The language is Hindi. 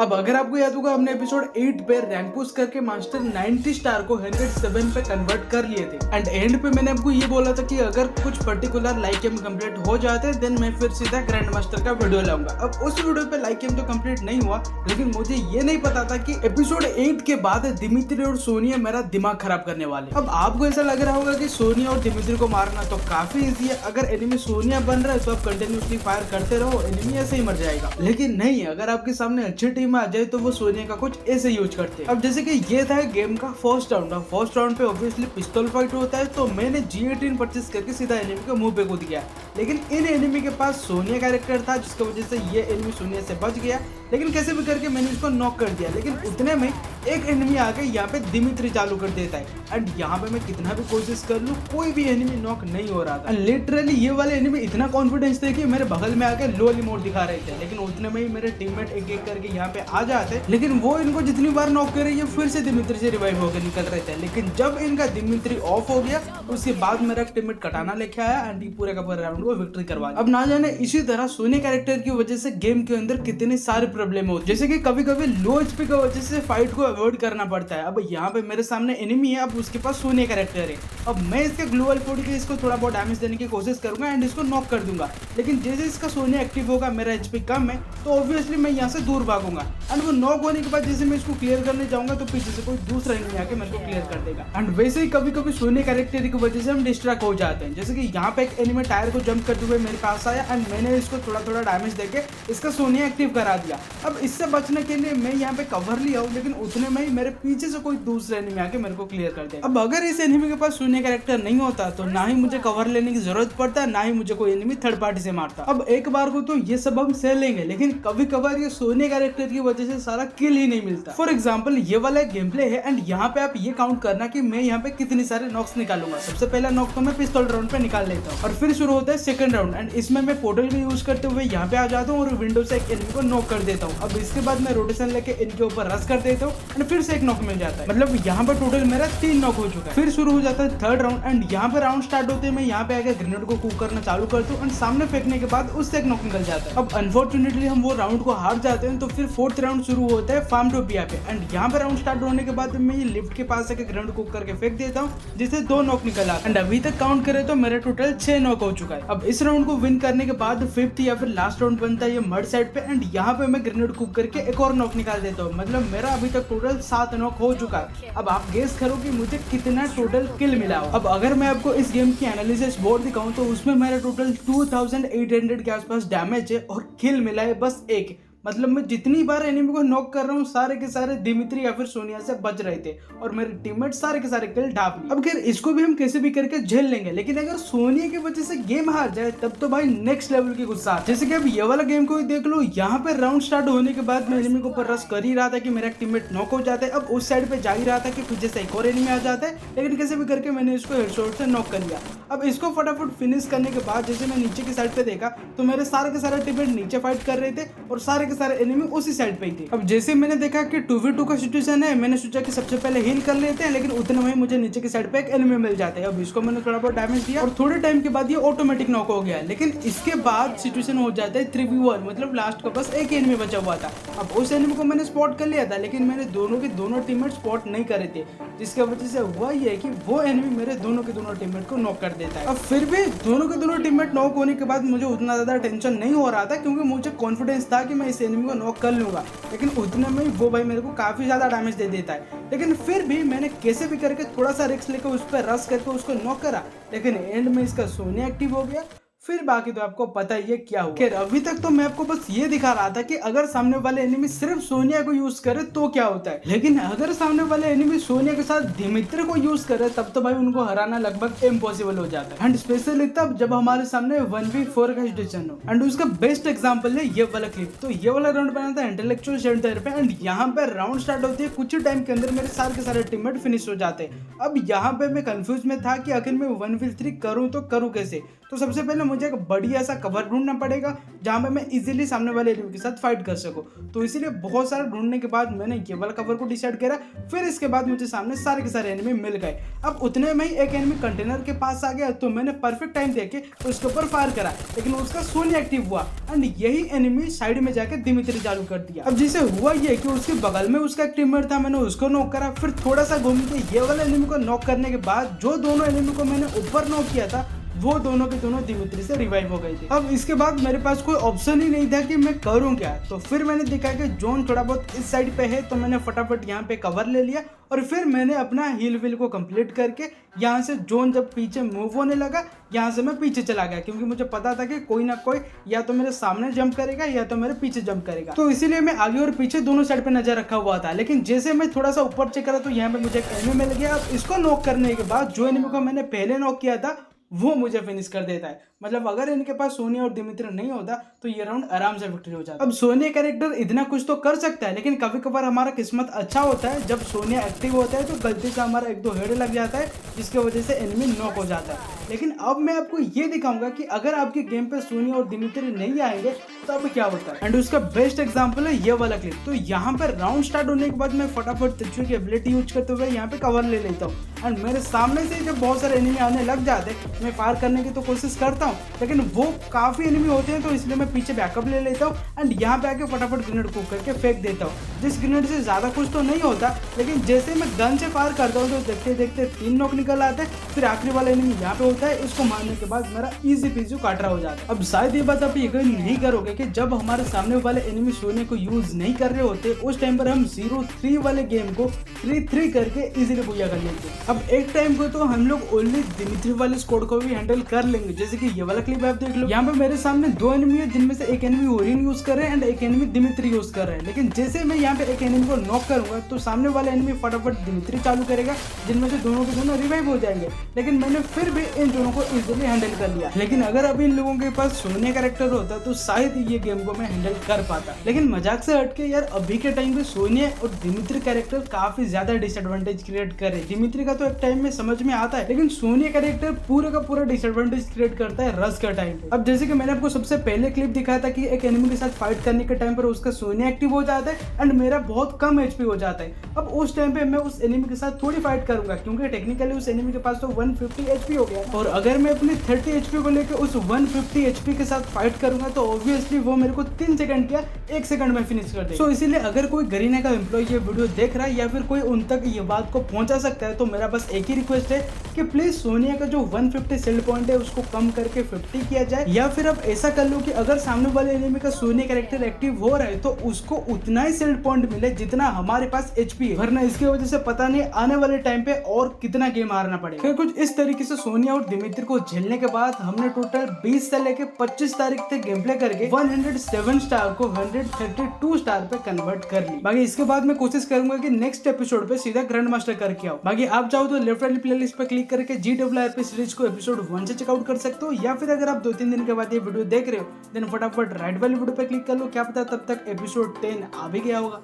अब अगर आपको याद होगा हमने एपिसोड 8 पे रैंक पुश करके मास्टर 90 स्टार को 107 पे कन्वर्ट कर लिए थे एंड एंड पे मैंने आपको ये बोला था कि अगर कुछ पर्टिकुलर लाइक गेम कंप्लीट हो जाते हैं देन मैं फिर सीधा ग्रैंड मास्टर का वीडियो लाऊंगा। अब उस वीडियो पे लाइक गेम तो कंप्लीट नहीं हुआ, लेकिन मुझे ये नहीं पता था कि एपिसोड 8 के बाद दिमित्री और सोनिया मेरा दिमाग खराब करने वाले। अब आपको ऐसा लग रहा होगा कि सोनिया और दिमित्री को मारना तो काफी इजी है, अगर एनिमी सोनिया बन रहा है तो आप कंटिन्यूसली फायर करते रहो, एनिमी ऐसे ही मर जाएगा। लेकिन नहीं, अगर आपके सामने अच्छी टीम आ जाए तो वो सोनिया का कुछ ऐसे यूज करते हैं। अब जैसे कि ये था गेम का फर्स्ट राउंड, फर्स्ट राउंड पे ऑब्वियसली पिस्तौल फाइट होता है, तो मैंने G18 परचेस करके सीधा एनिमी के मुंह पे कूद गया। लेकिन इन एनिमी के पास सोनिया कैरेक्टर था जिसकी वजह से ये एनिमी सोनिया से बच गया, लेकिन कैसे भी करके मैंने इसको नॉक कर दिया। लेकिन उतने में एक एनिमी आके यहाँ पे दिमित्री चालू कर देता है एंड यहाँ पे मैं कितना भी कोशिश कर लूँ कोई भी एनिमी नॉक नहीं हो रहा था। लिटरली ये वाले एनिमी इतना कॉन्फिडेंस थे कि मेरे बगल में आके लो रिमोट दिखा रहे थे, लेकिन उतने में ही मेरे टीममेट एक एक करके यहाँ पे आ जाते, लेकिन वो इनको जितनी बार नॉक करे ये फिर से दिमित्री से रिवाइव होकर निकल रहे थे। लेकिन जब इनका दिमित्री ऑफ हो गया उसके बाद मेरा टीममेट कटाना लेके आया एंड पूरे का पूरे राउंड को विक्ट्री करवा दिया। अब ना जाने इसी तरह सोनिया कैरेक्टर की वजह से गेम के अंदर कितने सारे प्रॉब्लम होते, जैसे कि कभी कभी लो एचपी की वजह से फाइट को अवॉइड करना पड़ता है। अब यहाँ पे मेरे सामने एनिमी है, अब उसके पास सोनिया कैरेक्टर है, अब मैं इसके ग्लोबल फोड़ के इसको थोड़ा बहुत डैमेज देने की कोशिश करूंगा एंड इसको नॉक कर दूंगा। लेकिन जैसे इसका सोनिया एक्टिव होगा, मेरा एचपी कम है, तो ऑब्वियसली मैं यहाँ से दूर भागूंगा एंड वो नॉक होने के बाद जैसे मैं इसको क्लियर करने जाऊंगा तो पीछे से कोई दूसरा एनिमी आके मेरे को क्लियर कर देगा। एंड वैसे ही कभी कभी सोनिया कैरेक्टर की वजह से हम डिस्ट्रैक्ट हो जाते हैं, जैसे कि यहाँ पे एक एनिमी टायर को जंप करते हुए मेरे पास आया एंड मैंने इसको थोड़ा थोड़ा डैमेज देके इसका सोनिया एक्टिव करा दिया। अब इससे बचने के लिए मैं यहाँ पे कवर लिया हूँ, लेकिन उतने में ही मेरे पीछे से कोई दूसरा एनिमी आके मेरे को क्लियर कर दे। अब अगर इस एनिमी के पास सोनिया कैरेक्टर नहीं होता तो ना ही मुझे कवर लेने की जरूरत पड़ता, ना ही मुझे कोई एनिमी थर्ड पार्टी से मारता। अब एक बार को तो ये सब हम सह लेंगे, लेकिन कभी कभार ये सोनिया कैरेक्टर की वजह से सारा किल ही नहीं मिलता। फॉर एग्जाम्पल ये वाला गेम प्ले है एंड यहाँ पे आप ये काउंट करना कि मैं यहाँ पे कितने सारे नॉक्स निकालूंगा। सबसे पहला नॉक तो मैं पिस्तौल राउंड पे निकाल लेता हूँ और फिर शुरू होता है सेकंड राउंड एंड इसमें मैं पोर्टल भी यूज करते हुए यहाँ पे आ जाता हूँ और विंडो से एक एनिमी को नॉक कर देता हूँ। अब इसके बाद मैं रोटेशन लेके इनके ऊपर रश कर देता हूँ एंड फिर से एक नॉक मिल जाता है, मतलब यहाँ पर टोटल मेरा 3 नॉक हो चुका है। फिर शुरू हो जाता है थर्ड राउंड एंड यहाँ पे राउंड स्टार्ट होते हैं, मैं यहाँ पे आकर ग्रेनेड को कुक करना चालू करता हूँ एंड सामने फेंकने के बाद उससे एक नॉक निकल जाता है। अब अनफॉर्चुनेटली हम वो राउंड को हार जाते हैं, तो फिर फोर्थ राउंड शुरू होता है फार्मटोपिया पे एंड यहाँ पे राउंड स्टार्ट होने के बाद मैं ये लिफ्ट के पास आकर ग्रेनेड कुक करके फेंक देता हूँ जिससे 2 नॉक निकल आते हैं एंड अभी तक काउंट करें तो मेरा टोटल 6 नॉक हो चुका है। अब इस राउंड को विन करने के बाद फिफ्थ या फिर लास्ट राउंड बनता है ये मर्ड साइड पे एंड यहाँ पे मैं ग्रेनेड कुक करके एक और नॉक निकाल देता हूँ, मतलब मेरा अभी तक टोटल 7 नॉक हो चुका है। अब आप गेस करो कि मुझे कितना टोटल किल मिला हो। अब अगर मैं आपको इस गेम की एनालिसिस बोर्ड दिखाऊं तो उसमें मेरा टोटल 2800 के आसपास डैमेज है और किल मिला है बस 1, मतलब मैं जितनी बार एनिमी को नॉक कर रहा हूँ सारे के सारे दिमित्री या फिर सोनिया से बच रहे थे और मेरे टीममेट सारे के सारे किल ढाप लिए। अब खैर इसको भी हम कैसे भी करके झेल लेंगे, लेकिन अगर सोनिया की वजह से गेम हार जाए तब तो भाई नेक्स्ट लेवल की गुस्सा। जैसे कि अब ये वाला गेम को ही देख लो, यहाँ पे राउंड स्टार्ट होने के बाद मैं एनिमी के ऊपर रश कर ही रहा था कि मेरा टीममेट नॉक हो जाता है। अब उस साइड पे जा ही रहा था कि पीछे से एक और एनिमी आ जाता है, लेकिन कैसे भी करके मैंने इसको हेडशॉट से नॉक कर लिया। अब इसको फटाफट फिनिश करने के बाद जैसे मैं नीचे की साइड पे देखा तो मेरे सारे के सारे टीममेट नीचे फाइट कर रहे थे और सारे के सारे एनिमी उसी साइड पे ही थे। अब जैसे मैंने देखा कि 2v2 का सिचुएशन है, मैंने सोचा कि सबसे पहले हील कर लेते हैं, लेकिन उतने में मुझे नीचे की साइड पे एक एनिमी मिल जाता है। अब इसको मैंने थोड़ा बहुत डैमेज दिया और थोड़े टाइम के बाद ये ऑटोमेटिक नॉक हो गया, लेकिन इसके बाद सिचुएशन हो जाता है 3v1, मतलब लास्ट का बस एक एनिमी बचा हुआ था। अब उस एनिमी को मैंने स्पॉट कर लिया था, लेकिन मैंने दोनों के दोनों टीममेट स्पॉट नहीं करे थे, जिसकी वजह से हुआ ये है कि वो एनिमी मेरे दोनों के दोनों टीममेट को नॉक कर देता है। अब फिर भी दोनों के दोनों टीममेट नॉक होने के बाद मुझे उतना ज्यादा टेंशन नहीं हो रहा था, क्योंकि मुझे कॉन्फिडेंस था कि मैं इस एनिमी को नॉक कर लूंगा, लेकिन उतने में वो भाई मेरे को काफी ज्यादा डैमेज दे देता है। लेकिन फिर भी मैंने कैसे भी करके थोड़ा सा रिस्क लेकर उस पर रश करके उसको नॉक करा, लेकिन एंड में इसका सोनिया एक्टिव हो गया। फिर बाकी तो आपको पता ही है क्या हुआ। खैर अभी तक तो मैं आपको बस ये दिखा रहा था कि अगर सामने वाले एनिमी सिर्फ सोनिया को यूज करे तो क्या होता है, लेकिन अगर सामने वाले एनिमी सोनिया के साथ दिमित्री को यूज करे तब तो भाई उनको हराना लगभग इम्पॉसिबल हो जाता है, एंड स्पेशली तब जब हमारे सामने 1v4 का सिचुएशन हो। एंड उसका बेस्ट एग्जाम्पल है ये वाला क्लिप। तो ये वाला राउंड बना था इंटेलेक्चुअल सेंटर पे एंड यहाँ पे राउंड स्टार्ट होती है, कुछ टाइम के अंदर मेरे सारे के सारे टीममेट फिनिश हो जाते हैं। अब यहाँ पे मैं कंफ्यूज में था कि आखिर मैं 1v3 करूँ तो करूँ कैसे। तो सबसे पहले मुझे एक बढ़िया सा कवर ढूंढना पड़ेगा जहाँ पे मैं इजीली सामने वाले एनिमी के साथ फाइट कर सकूँ। तो इसीलिए बहुत सारा ढूंढने के बाद मैंने ये वाला कवर को डिसाइड करा। फिर इसके बाद मुझे सामने सारे के सारे एनिमी मिल गए। अब उतने में ही एक एनिमी कंटेनर के पास आ गया, तो मैंने परफेक्ट टाइम देके उसके ऊपर फायर करा, लेकिन उसका सोनिया एक्टिव हुआ एंड यही एनिमी साइड में जाके दिमित्री चालू कर दिया। अब जिसे हुआ ये कि उसके बगल में उसका एक टीममेट था, मैंने उसको नॉक करा। फिर थोड़ा सा घूम के ये वाला एनिमी को नॉक करने के बाद जो दोनों एनिमी को मैंने ऊपर नॉक किया था वो दोनों के दोनों दिमित्री से रिवाइव हो गए थे। अब इसके बाद मेरे पास कोई ऑप्शन ही नहीं था कि मैं करूं क्या। तो फिर मैंने देखा कि जोन थोड़ा बहुत इस साइड पे है, तो मैंने फटाफट यहाँ पे कवर ले लिया और फिर मैंने अपना हील व्हील को कंप्लीट करके यहाँ से जोन जब पीछे मूव होने लगा यहाँ से मैं पीछे चला गया, क्योंकि मुझे पता था कि कोई ना कोई या तो मेरे सामने जंप करेगा या तो मेरे पीछे जंप करेगा। तो इसीलिए मैं आगे और पीछे दोनों साइड पे नजर रखा हुआ था। लेकिन जैसे मैं थोड़ा सा ऊपर चेक करा तो यहाँ पे मुझे एक एनिमी मिल गया। अब इसको नॉक करने के बाद जो एनिमी को मैंने पहले नॉक किया था वो मुझे फिनिश कर देता है। मतलब अगर इनके पास सोनिया और दिमित्री नहीं होता तो ये राउंड आराम से विक्ट्री हो जाता। अब सोनिया कैरेक्टर इतना कुछ तो कर सकता है, लेकिन कभी कभार हमारा किस्मत अच्छा होता है, जब सोनिया एक्टिव होता है तो गलती से हमारा एक दो हेड लग जाता है जिसकी वजह से एनिमी नॉक हो जाता है। लेकिन अब मैं आपको ये दिखाऊंगा कि अगर आपके गेम पे सोनिया और दिमित्री नहीं आएंगे तो अब क्या होता है। एंड उसका बेस्ट एग्जाम्पल है ये वाला क्लिप। तो यहाँ पर राउंड स्टार्ट होने के बाद मैं फटाफट तेजस्वी की एबिलिटी यूज करते हुए यहाँ पे कवर ले लेता हूँ। एंड मेरे सामने से जब बहुत सारे एनिमी आने लग जाते मैं फायर करने की तो कोशिश करता हूँ, लेकिन वो काफी एनिमी होते हैं, तो इसलिए मैं पीछे बैकअप ले लेता हूँ एंड यहाँ पे आके फटाफट ग्रेनेड कुक करके फेंक देता हूँ। जिस ग्रेनेड से ज्यादा कुछ तो नहीं होता, लेकिन जैसे मैं गन से फायर करता हूँ तो देखते देखते 3 नॉक निकल आते हैं। फिर आखिरी वाला एनिमी यहाँ पे होता है, इसको मारने के बाद मेरा इजी पीजी काट रहा हो जाता है। अब शायद ये बात आप यकीन नहीं करोगे कि जब हमारे सामने वाले एनिमी सोने को यूज नहीं कर रहे होते उस टाइम पर हम 0-3 वाले गेम को 3-3 करके इजीली पूजा कर लेते हैं। अब एक टाइम को तो हम लोग ओनली दिमित्री वाले स्क्वाड को भी हैंडल कर लेंगे। जैसे कि ये वाला क्लिप आप देख लो, यहाँ पे मेरे सामने 2 एनिमी है जिनमें से एक एनिमी ओरिन यूज कर रहे हैं एंड एक एनिमी दिमित्री यूज कर रहे हैं। लेकिन जैसे मैं यहाँ पे एक एनिमी को नॉक करूंगा तो सामने वाला एनिमी फटाफट दिमित्री चालू करेगा, जिनमें से दोनों के दोनों रिवाइव हो जाएंगे। लेकिन मैंने फिर भी इन दोनों को इजीली हैंडल कर लिया। लेकिन अगर अभी इन लोगों के पास सोनिया कैरेक्टर होता तो शायद ये गेम को मैं हैंडल कर पाता। लेकिन मजाक से हटके यार, अभी के टाइम पे सोनिया और दिमित्री कैरेक्टर काफी ज्यादा डिसएडवांटेज क्रिएट कर रहे। दिमित्री का तो एक टाइम में समझ में आता है, लेकिन सोनिया कैरेक्टर पूरे का पूरा डिसएडवांटेज क्रिएट करता है रश के टाइम पे। अब जैसे कि मैंने आपको सबसे पहले क्लिप दिखाया था कि एक एनिमी के साथ फाइट करने के टाइम पर उसका सोनिया एक्टिव हो जाता है एंड मेरा बहुत कम एचपी हो जाता है। अब उस टाइम पे मैं उस एनिमी के साथ थोड़ी फाइट करूंगा, क्योंकि टेक्निकली उस एनिमी के पास तो 150 एचपी हो गया, और अगर मैं अपनी 30 एचपी को लेकर उस 150 एचपी के साथ फाइट करूंगा तो ऑब्वियसली वो मेरे को 3 सेकंड क्या 1 सेकंड में फिनिश कर देगा। सो इसीलिए अगर कोई गरीना का एम्प्लॉय ये वीडियो देख रहा है या फिर कोई उन तक ये बात को पहुंचा सकता है, तो मेरा बस एक ही रिक्वेस्ट है कि प्लीज सोनिया का जो 150 सेल्ड पॉइंट है उसको कम करके 50 किया जाए, या फिर आप ऐसा कर लो कि अगर सामने वाले एनिमी का सोनिया कैरेक्टर एक्टिव हो रहा है तो उसको उतना ही सेल्ड पॉइंट मिले जितना हमारे पास एचपी है, वरना इसकी वजह से पता नहीं आने वाले टाइम पे और कितना गेम हारना पड़ेगा। फिर कुछ इस तरीके से सोनिया और दिमित्री को झेलने के बाद हमने टोटल 20 से लेके 25 तारीख तक गेम प्ले करके 107 स्टार को 132 स्टार पे कन्वर्ट कर ली। बाकी इसके बाद मैं कोशिश करूंगा कि नेक्स्ट एपिसोड पे सीधा ग्रैंड मास्टर करके आओ। बाकी आप चाहो तो लेफ्ट वाली प्लेलिस्ट पे क्लिक करके GRP सीरीज को एपिसोड 1 से चेकआउट कर सकते हो, या फिर अगर आप 2-3 दिन के बाद ये वीडियो देख रहे हो देन फटाफट राइट वाली वीडियो पे क्लिक कर लो, क्या पता तब तक एपिसोड 10 आ भी गया होगा।